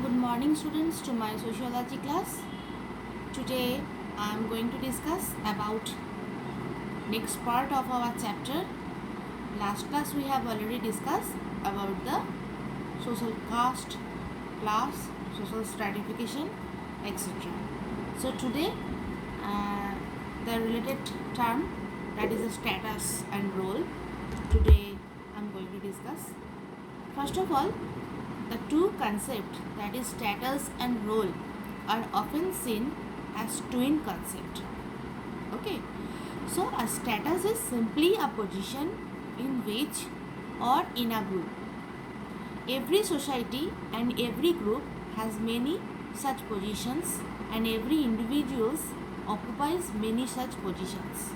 Good morning students to my sociology class. Today I am going to discuss about next part of our chapter. Last class we have already discussed about the social caste, class, social stratification, etc. So today the related term, that is a status and role, today I am going to discuss. First of all, the two concepts, that is status and role, are often seen as twin concepts. Okay, so a status is simply a position in which or in a group. Every society and every group has many such positions, and every individual occupies many such positions.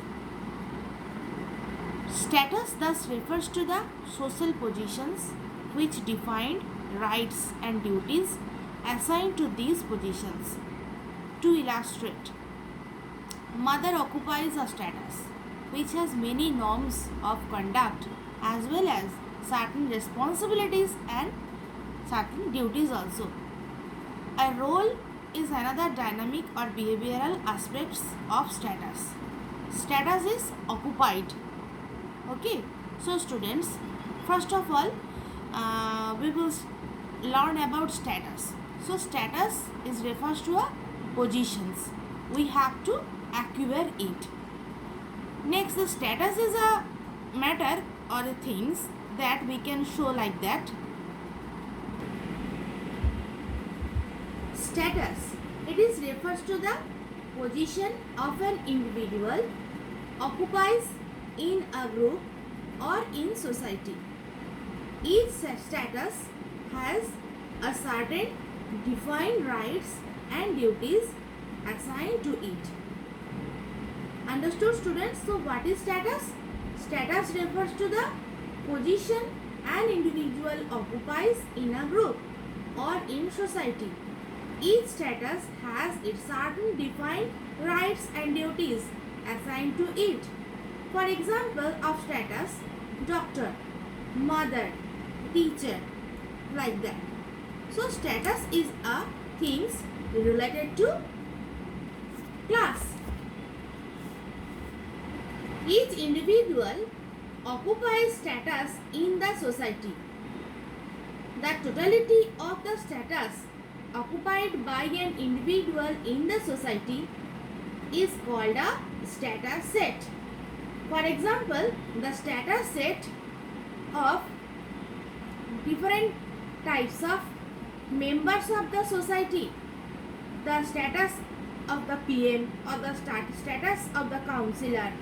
Status thus refers to the social positions which define rights and duties assigned to these positions. To illustrate, mother occupies a status which has many norms of conduct as well as certain responsibilities and certain duties also. A role is another dynamic or behavioral aspects of status. Status is occupied. Okay, so students, first of all, we will learn about status. So status is refers to a positions. We have to acquire it. Next, the status is a matter or a things that we can show like that. Status, it is refers to the position of an individual occupies in a group or in society. Each status has a certain defined rights and duties assigned to it. Understood, students? So what is status? Status refers to the position an individual occupies in a group or in society. Each status has its certain defined rights and duties assigned to it. For example of status, doctor, mother, teacher, like that. So status is a things related to class. Each individual occupies status in the society. The totality of the status occupied by an individual in the society is called a status set. For example, the status set of different types of members of the society, the status of the PM or the status of the councillor,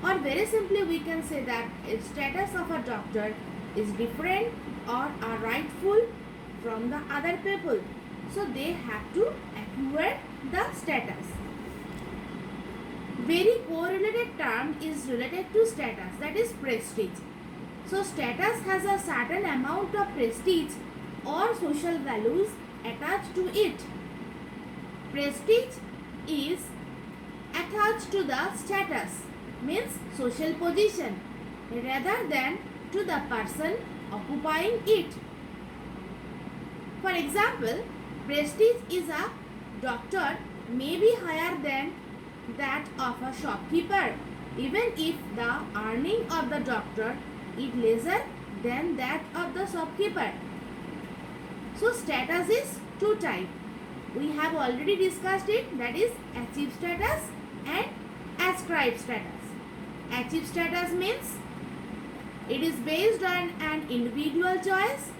or very simply we can say that its status of a doctor is different or are rightful from the other people. So they have to acquire the status. Very correlated term is related to status, that is prestige. So status has a certain amount of prestige or social values attached to it. Prestige is attached to the status, means social position, rather than to the person occupying it. For example, prestige is a doctor may be higher than that of a shopkeeper, even if the earning of the doctor is lesser than that of the shopkeeper. So status is two types. We have already discussed it, that is achieved status and ascribed status. Achieved status means it is based on an individual choice,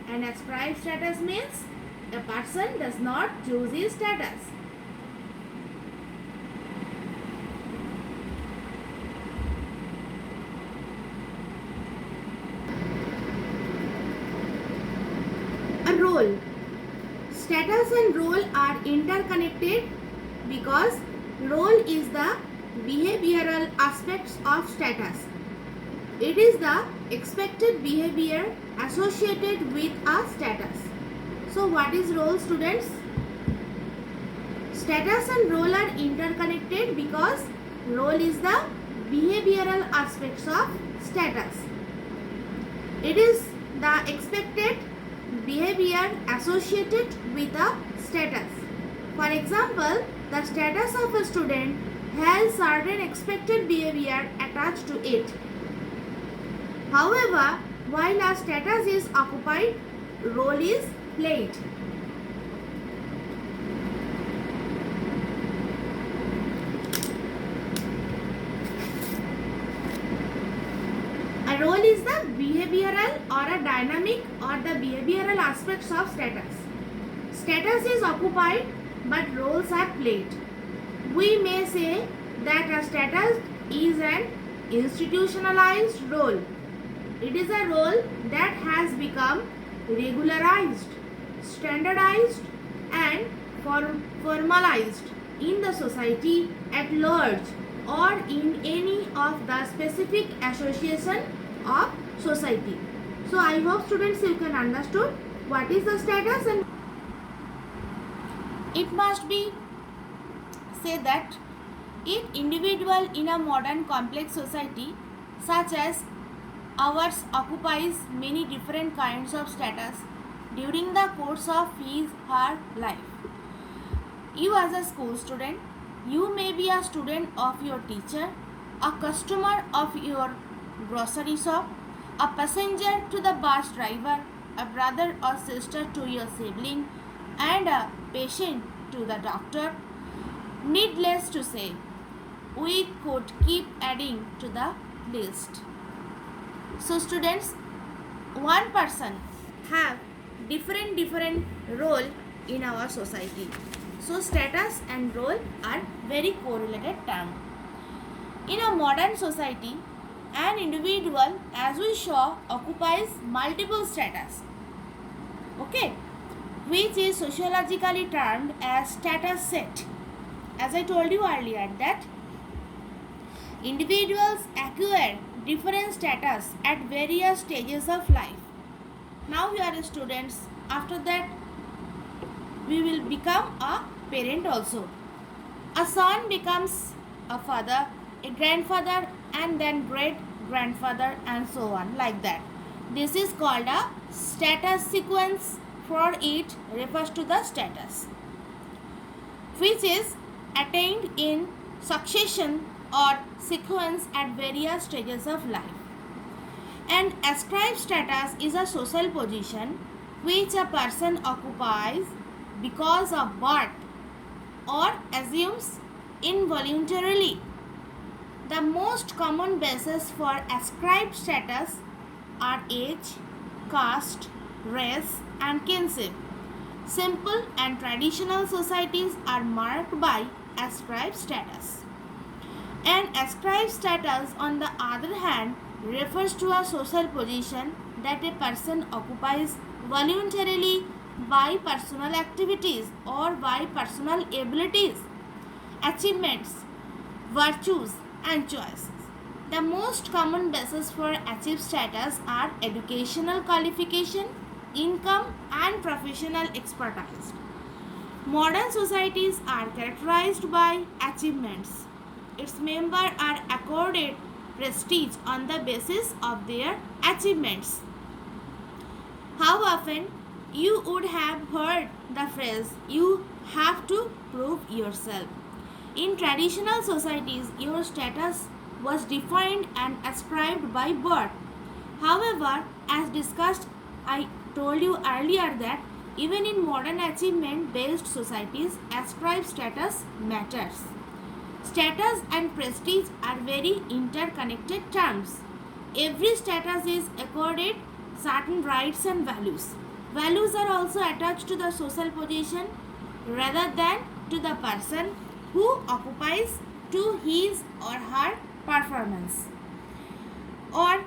and ascribed status means a person does not choose his status. A role. Status and role are interconnected because role is the behavioral aspects of status. It is the expected behavior associated with a status. So what is role, students? Status and role are interconnected because role is the behavioral aspects of status. It is the expected behavior associated with a status. For example, the status of a student has certain expected behavior attached to it. However, while a status is occupied, role is played. A role is the behavioral or a dynamic or the behavioral aspects of status. Status is occupied but roles are played. We may say that a status is an institutionalized role. It is a role that has become regularized, standardized and formalized in the society at large or in any of the specific association of society. So I hope students you can understood what is the status, and it must be said that each individual in a modern complex society such as ours occupies many different kinds of status during the course of his/her life. You as a school student, you may be a student of your teacher, a customer of your grocery shop, a passenger to the bus driver, a brother or sister to your sibling, and a patient to the doctor. Needless to say, we could keep adding to the list. So students, one person have different role in our society. So status and role are very correlated term. In a modern society, an individual, as we saw, occupies multiple status, okay, which is sociologically termed as status set. As I told you earlier that individuals acquire different status at various stages of life. Now we are students, after that we will become a parent also. A son becomes a father, a grandfather, and then great grandfather, and so on, like that. This is called a status sequence. For it refers to the status which is attained in succession or sequence at various stages of life. An ascribed status is a social position which a person occupies because of birth or assumes involuntarily. The most common bases for ascribed status are age, caste, race, and kinship. Simple and traditional societies are marked by ascribed status. An ascribed status, on the other hand, refers to a social position that a person occupies voluntarily by personal activities or by personal abilities, achievements, virtues, and choices. The most common bases for achieved status are educational qualification, income, and professional expertise. Modern societies are characterized by achievements. Its members are accorded prestige on the basis of their achievements. How often you would have heard the phrase, "you have to prove yourself." In traditional societies, your status was defined and ascribed by birth. However, as discussed, I told you earlier that even in modern achievement-based societies, ascribed status matters. Status and prestige are very interconnected terms. Every status is accorded certain rights and values. Values are also attached to the social position rather than to the person who occupies, to his or her performance, or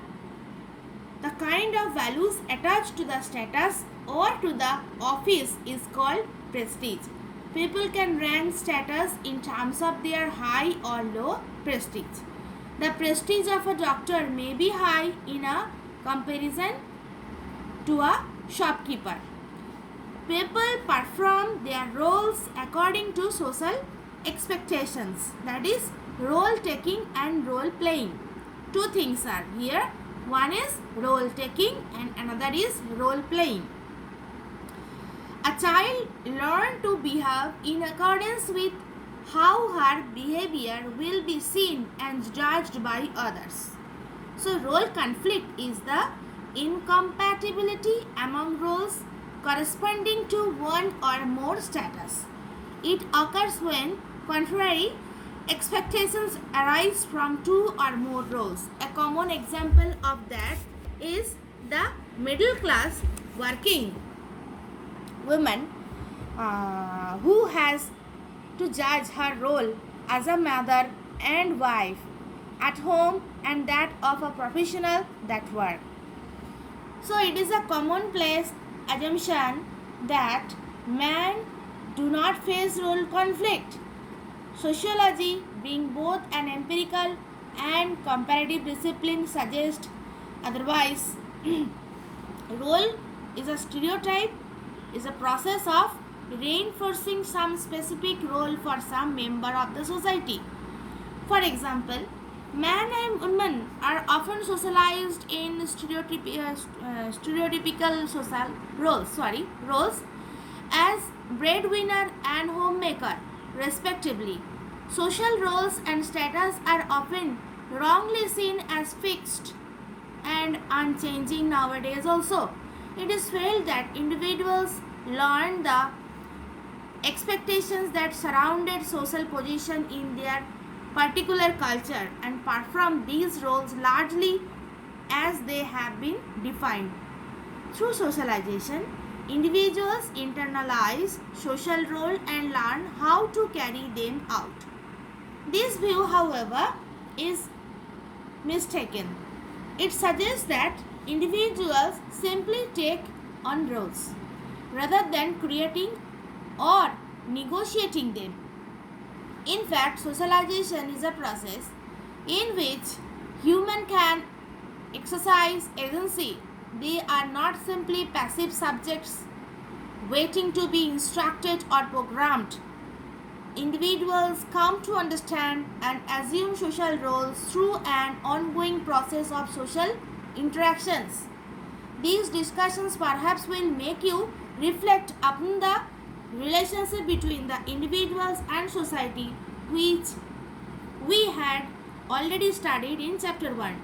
the kind of values attached to the status or to the office is called prestige. People can rank status in terms of their high or low prestige. The prestige of a doctor may be high in a comparison to a shopkeeper. People perform their roles according to social expectations, that is role taking and role playing. Two things are here. One is role taking and another is role playing. A child learns to behave in accordance with how her behavior will be seen and judged by others. So, role conflict is the incompatibility among roles corresponding to one or more status. It occurs when contrary expectations arise from two or more roles. A common example of that is the middle class working woman who has to judge her role as a mother and wife at home and that of a professional that work. So it is a commonplace assumption that men do not face role conflict. Sociology, being both an empirical and comparative discipline, suggests otherwise. Role is a stereotype, is a process of reinforcing some specific role for some member of the society. For example, man and woman are often socialized in stereotypical social roles as breadwinner and homemaker, respectively. Social roles and status are often wrongly seen as fixed and unchanging nowadays also. It is felt that individuals learn the expectations that surrounded social position in their particular culture and perform these roles largely as they have been defined. Through socialization, individuals internalize social role and learn how to carry them out. This view, however, is mistaken. It suggests that individuals simply take on roles rather than creating or negotiating them. In fact, socialization is a process in which human can exercise agency. They are not simply passive subjects waiting to be instructed or programmed. Individuals come to understand and assume social roles through an ongoing process of social interactions. These discussions perhaps will make you reflect upon the relationship between the individuals and society, which we had already studied in chapter 1.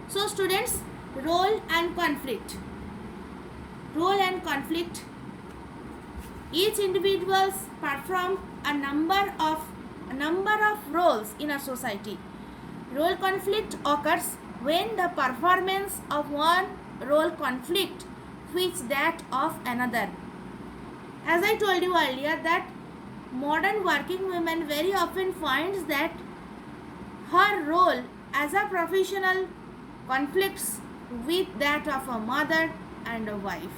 So students, role and conflict. Role and conflict. Each individuals perform a number of roles in a society. Role conflict occurs when the performance of one role conflict with that of another. As I told you earlier that modern working women very often finds that her role as a professional conflicts with that of a mother and a wife.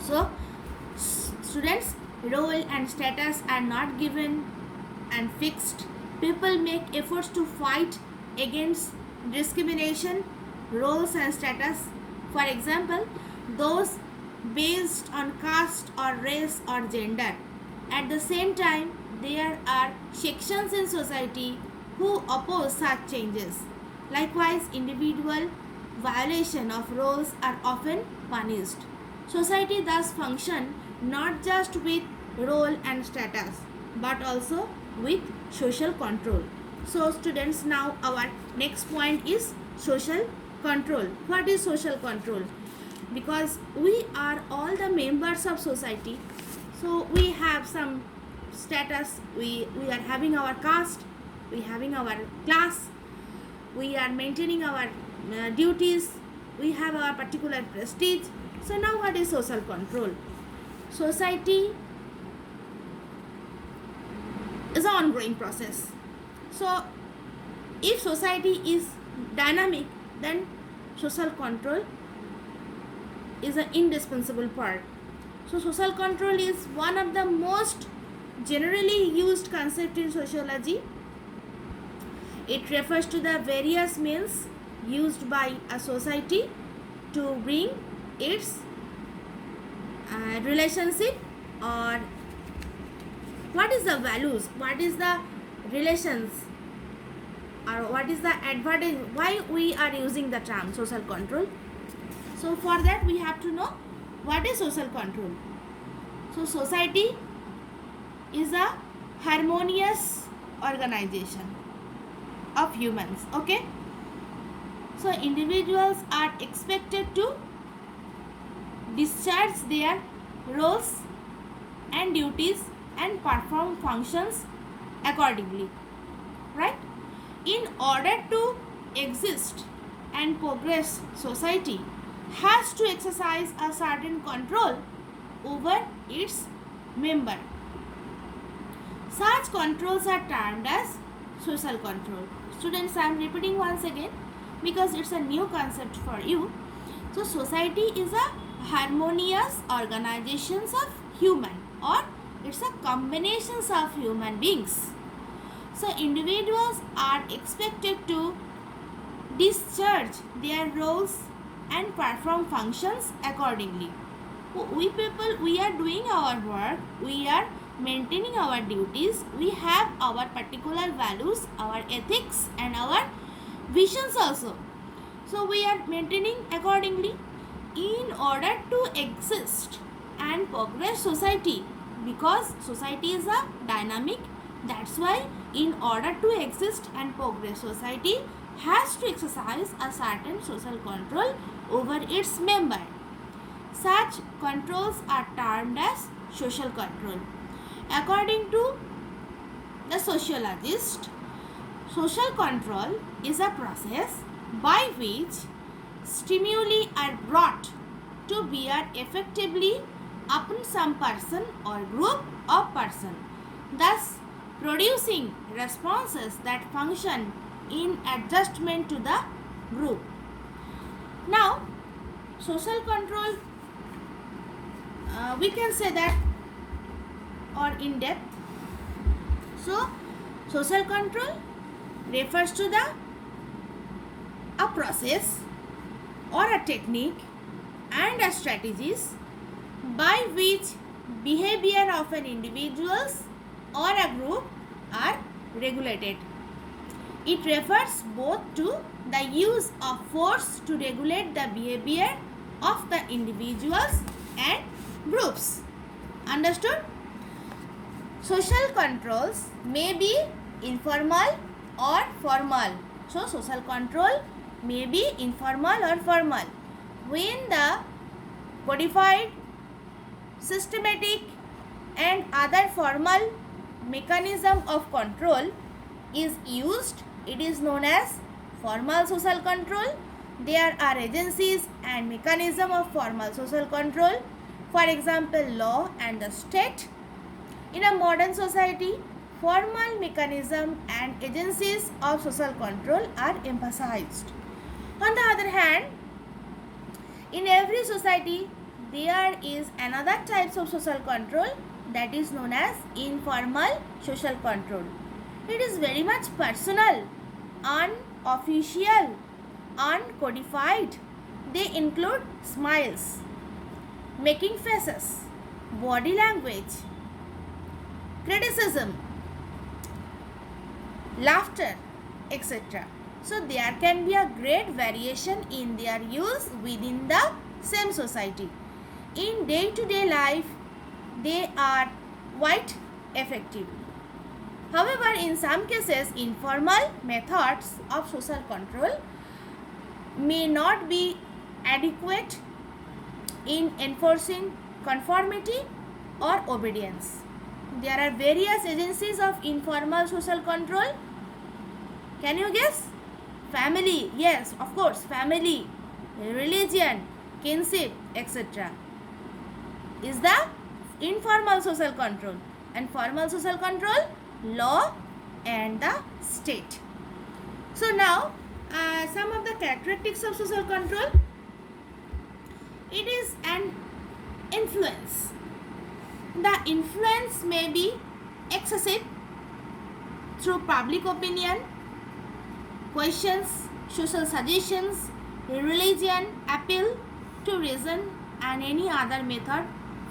So students, role and status are not given and fixed. People make efforts to fight against discrimination, roles and status. For example, those based on caste or race or gender. At the same time, there are sections in society who oppose such changes. Likewise, individual violation of roles are often punished. Society thus function not just with role and status but also with social control. So students, now our next point is social control. What is social control? Because we are all the members of society, so we have some status, we are having our caste, we having our class, we are maintaining our duties, we have our particular prestige. So now what is social control? Society is an ongoing process. So if society is dynamic, then social control is an indispensable part. So social control is one of the most generally used concept in sociology. It refers to the various means used by a society to bring its relationship, or what is the values, what is the relations, or what is the advantage, why we are using the term social control. So for that we have to know what is social control. So society is a harmonious organization of humans. Okay. So individuals are expected to discharge their roles and duties and perform functions accordingly, right? In order to exist and progress, society has to exercise a certain control over its member. Such controls are termed as social control. Students, I am repeating once again because it's a new concept for you. So society is a harmonious organizations of human, or it's a combinations of human beings. So individuals are expected to discharge their roles and perform functions accordingly. We people, we are doing our work, we are maintaining our duties, we have our particular values, our ethics and our visions also. So we are maintaining accordingly in order to exist and progress society, because society is a dynamic. That's why in order to exist and progress, society has to exercise a certain social control over its member. Such controls are termed as social control. According to the sociologist, social control is a process by which stimuli are brought to bear effectively upon some person or group of person, thus producing responses that function in adjustment to the group. Now, social control, we can say that, or in depth. So, social control refers to a process or a technique and a strategies by which behavior of an individuals or a group are regulated. It refers both to the use of force to regulate the behavior of the individuals and groups. Understood? Social controls may be informal or formal. So, social control may be informal or formal. When the codified, systematic and other formal mechanism of control is used, it is known as formal social control. There are agencies and mechanism of formal social control. For example, law and the state. In a modern society, formal mechanism and agencies of social control are emphasized. On the other hand, in every society, there is another types of social control that is known as informal social control. It is very much personal, unofficial, uncodified. They include smiles, making faces, body language, criticism, laughter, etc. So there can be a great variation in their use within the same society. In day-to-day life, they are quite effective. However, in some cases, informal methods of social control may not be adequate in enforcing conformity or obedience. There are various agencies of informal social control. Can you guess? Family, yes, of course, family, religion, kinship, etc. is the informal social control. And formal social control, law and the state. So now, some of the characteristics of social control. It is an influence. The influence may be excessive through public opinion, questions, social suggestions, religion, appeal to reason and any other method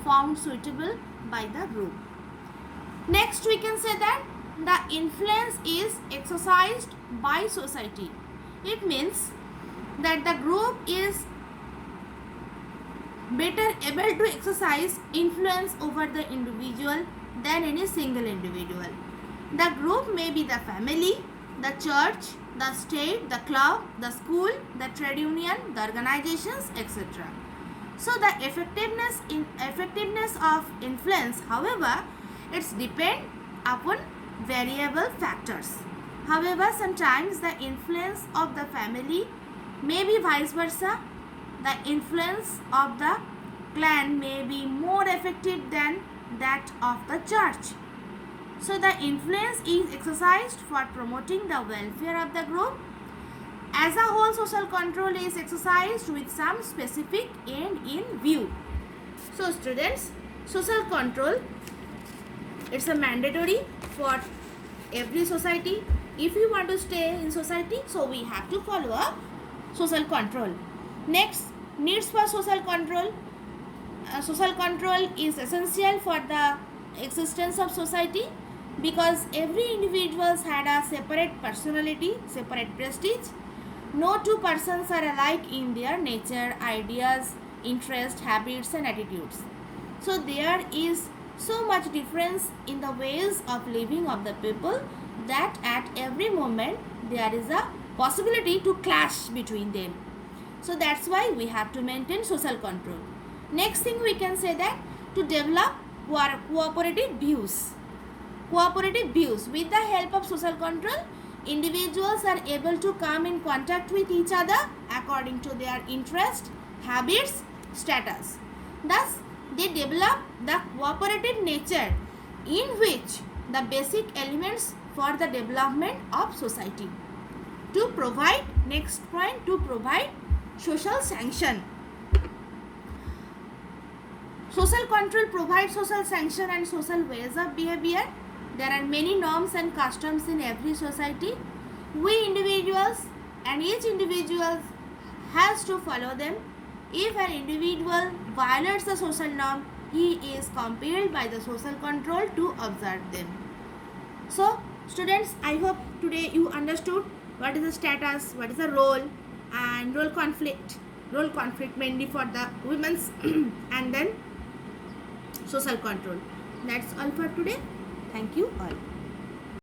found suitable by the group. Next, we can say that the influence is exercised by society. It means that the group is better able to exercise influence over the individual than any single individual. The group may be the family, the church, the state, the club, the school, the trade union, the organizations, etc. So the effectiveness of influence, however, it's depend upon variable factors. However, sometimes the influence of the family may be vice versa. The influence of the clan may be more effective than that of the church. So the influence is exercised for promoting the welfare of the group. As a whole, social control is exercised with some specific end in view. So students, social control, it's a mandatory for every society. If you want to stay in society, so we have to follow up social control. Next, needs for social control. Social control is essential for the existence of society because every individual had a separate personality, separate prestige. No two persons are alike in their nature, ideas, interests, habits and attitudes. So there is so much difference in the ways of living of the people that at every moment there is a possibility to clash between them. So that's why we have to maintain social control. Next thing we can say that to develop cooperative views. Cooperative views. With the help of social control, individuals are able to come in contact with each other according to their interest, habits, status. Thus, they develop the cooperative nature in which the basic elements for the development of society. To provide, next point, to provide social sanction. Social control provides social sanction and social ways of behavior. There are many norms and customs in every society. We individuals and each individual has to follow them. If an individual violates the social norm, he is compelled by the social control to observe them. So, students, I hope today you understood what is the status, what is the role and role conflict mainly for the women's and then social control. That's all for today. Thank you all.